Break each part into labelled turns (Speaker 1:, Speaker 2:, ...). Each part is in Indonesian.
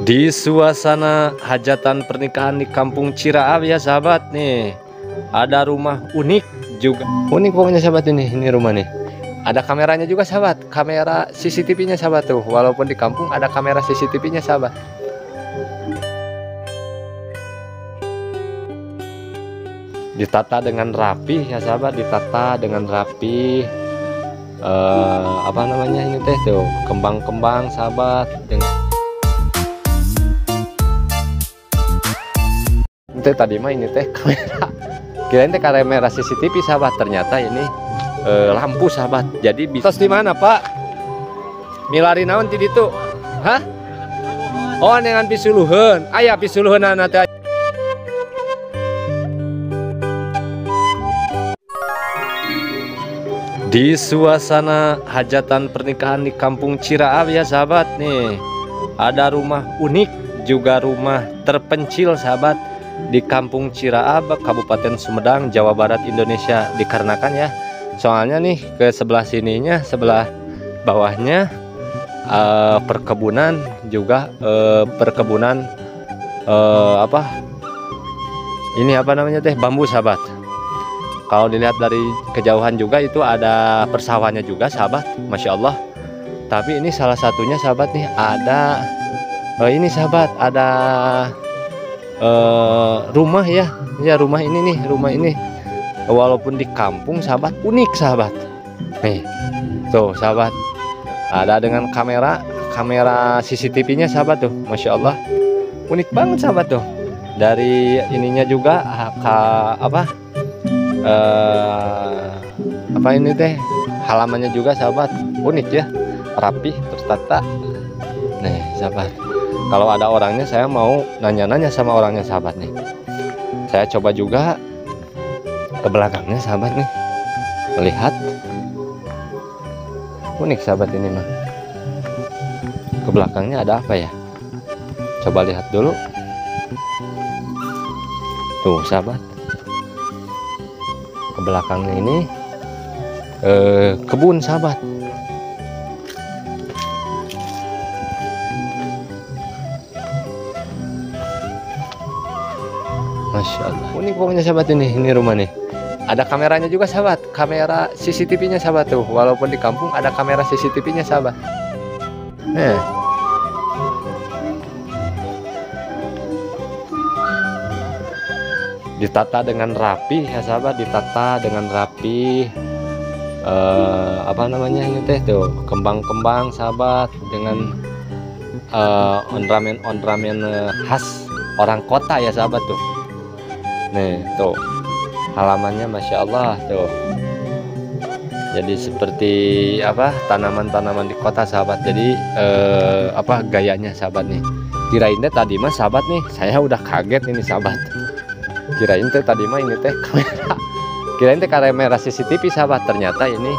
Speaker 1: Di suasana hajatan pernikahan di kampung Ciraab ya sahabat nih, ada rumah unik juga. Unik pokoknya sahabat, ini rumah nih. Ada kameranya juga sahabat, kamera CCTV-nya sahabat tuh. Walaupun di kampung ada kamera CCTV-nya sahabat. Ditata dengan rapi ya sahabat, ditata dengan rapi. Apa namanya ini teh tuh, kembang-kembang sahabat. Tadi mah ini teh kamera, kirain teh kamera CCTV sahabat, ternyata ini lampu sahabat. Jadi bisa di mana Pak? Milari naon ti ditu? Hah? Oh dengan pisuluheun. Aya pisuluheunana teh. Di suasana hajatan pernikahan di kampung Ciraab ya sahabat nih, ada rumah unik juga rumah terpencil sahabat di kampung Ciraab, Kabupaten Sumedang, Jawa Barat, Indonesia. Dikarenakan ya, soalnya nih ke sebelah sininya, sebelah bawahnya perkebunan juga, perkebunan apa ini apa namanya teh, bambu sahabat. Kalau dilihat dari kejauhan juga itu ada persawahannya juga sahabat, Masya Allah. Tapi ini salah satunya sahabat nih, ada ini sahabat, ada rumah ya, rumah ini nih, rumah ini walaupun di kampung sahabat, unik sahabat. Nih tuh sahabat, ada dengan kamera CCTV-nya sahabat tuh, Masya Allah, unik banget sahabat tuh. Dari ininya juga apa ini teh, halamannya juga sahabat, unik ya, rapi, tertata. Nih sahabat, kalau ada orangnya saya mau nanya-nanya sama orangnya sahabat nih. Saya coba juga ke belakangnya sahabat nih, melihat unik sahabat ini mah. Ke belakangnya ada apa ya? Coba lihat dulu. Tuh sahabat, ke belakangnya ini kebun sahabat. Masya Allah, unik pokoknya sahabat, ini rumah nih. Ada kameranya juga sahabat, kamera CCTV-nya sahabat tuh. Walaupun di kampung ada kamera CCTV-nya sahabat. Ditata dengan rapi ya sahabat, ditata dengan rapi. Apa namanya ini teh tuh, kembang-kembang sahabat, dengan ornamen khas orang kota ya sahabat tuh. Nih tuh halamannya, Masya Allah tuh. Jadi seperti apa, tanaman-tanaman di kota sahabat. Jadi apa gayanya sahabat nih. Kirain teh tadi mah sahabat nih, saya udah kaget ini sahabat. Kirain teh tadi mah ini teh kamera, kirain teh kamera CCTV sahabat, ternyata ini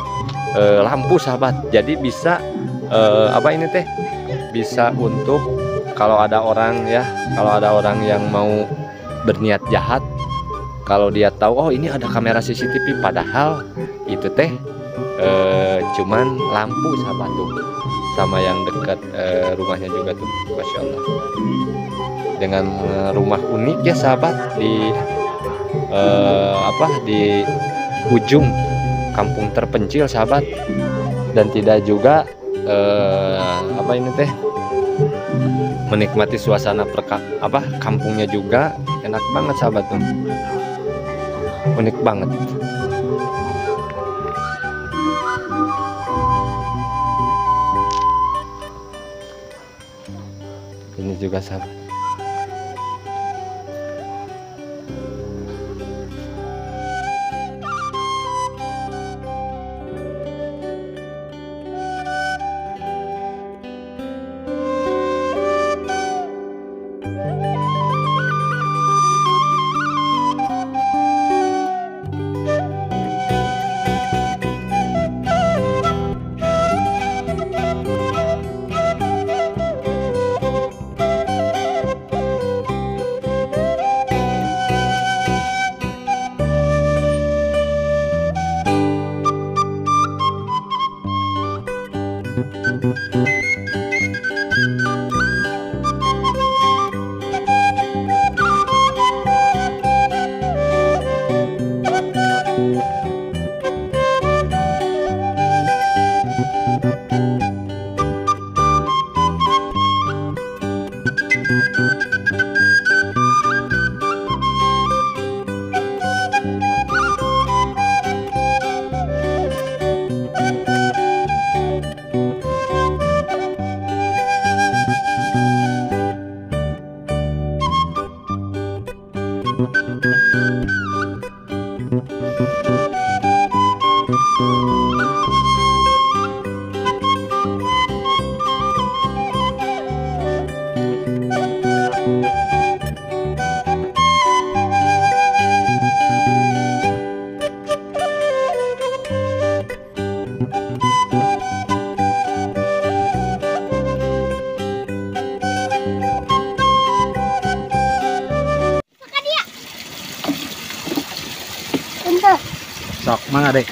Speaker 1: lampu sahabat. Jadi bisa apa ini teh, bisa untuk kalau ada orang ya, kalau ada orang yang mau berniat jahat, kalau dia tahu oh ini ada kamera CCTV, padahal itu teh cuman lampu sahabat tuh. Sama yang dekat rumahnya juga tuh, Masya Allah. Dengan rumah unik ya sahabat, di di ujung kampung terpencil sahabat. Dan tidak juga apa ini teh, menikmati suasana kampungnya juga enak banget sahabat tuh, unik banget. Ini juga sahabat.
Speaker 2: Sok, mangga deh.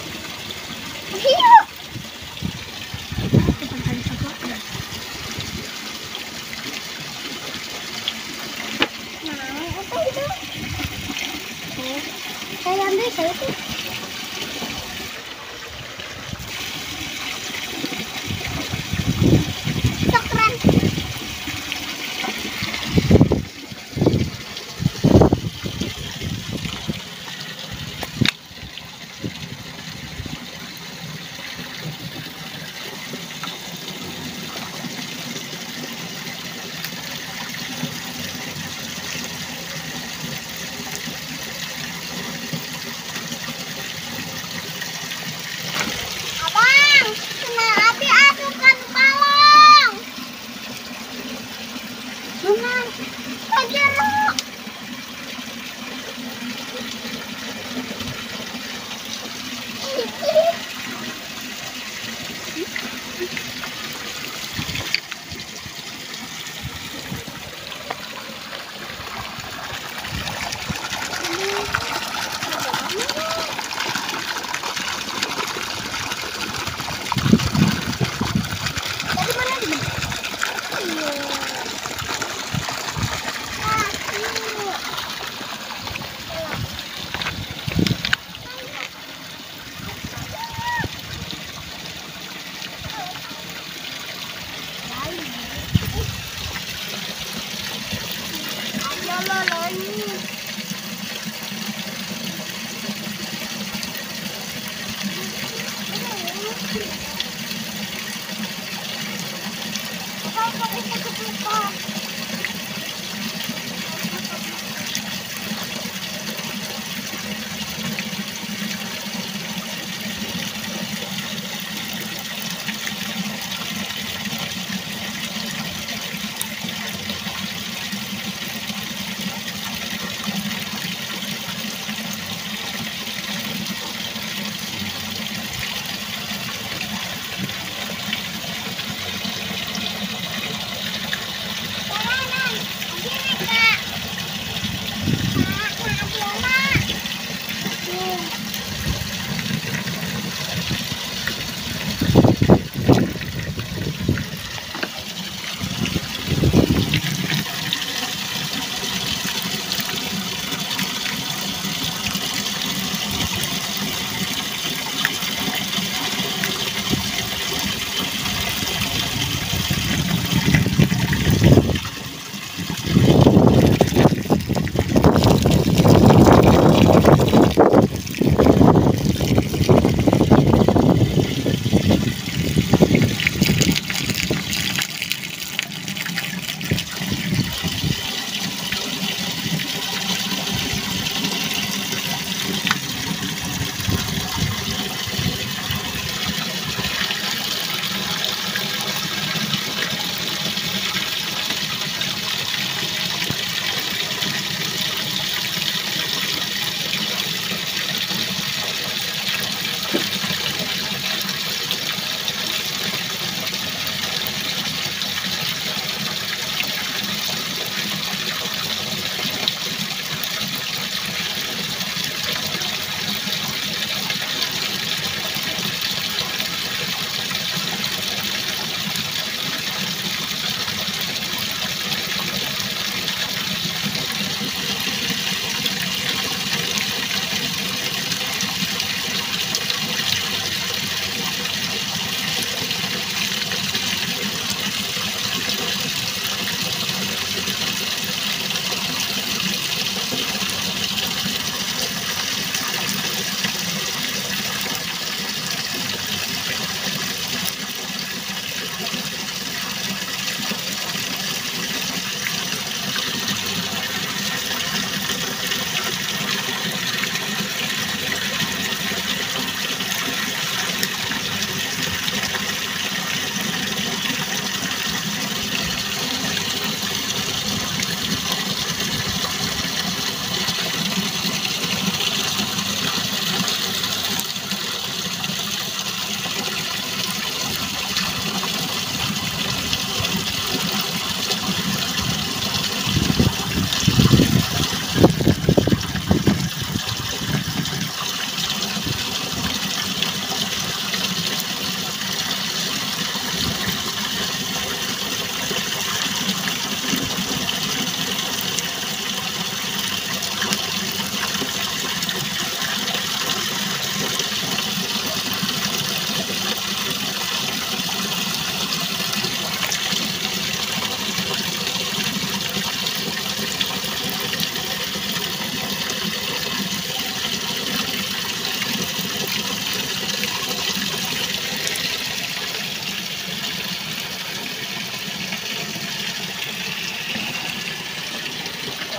Speaker 3: Saya ambil, saya tuh. Keren. Abang, kena api asukan balong. Jangan, kejeruk. Dari mana nih? Iya.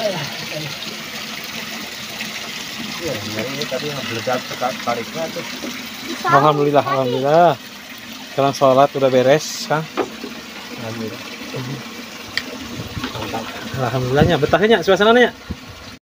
Speaker 1: Ya, ini tadi ngeledak tariknya tuh.
Speaker 2: Alhamdulillah, alhamdulillah. Sekarang sholat udah beres, Kang.
Speaker 1: Alhamdulillah. Mantap.
Speaker 2: Alhamdulillahnya, betahnya suasananya.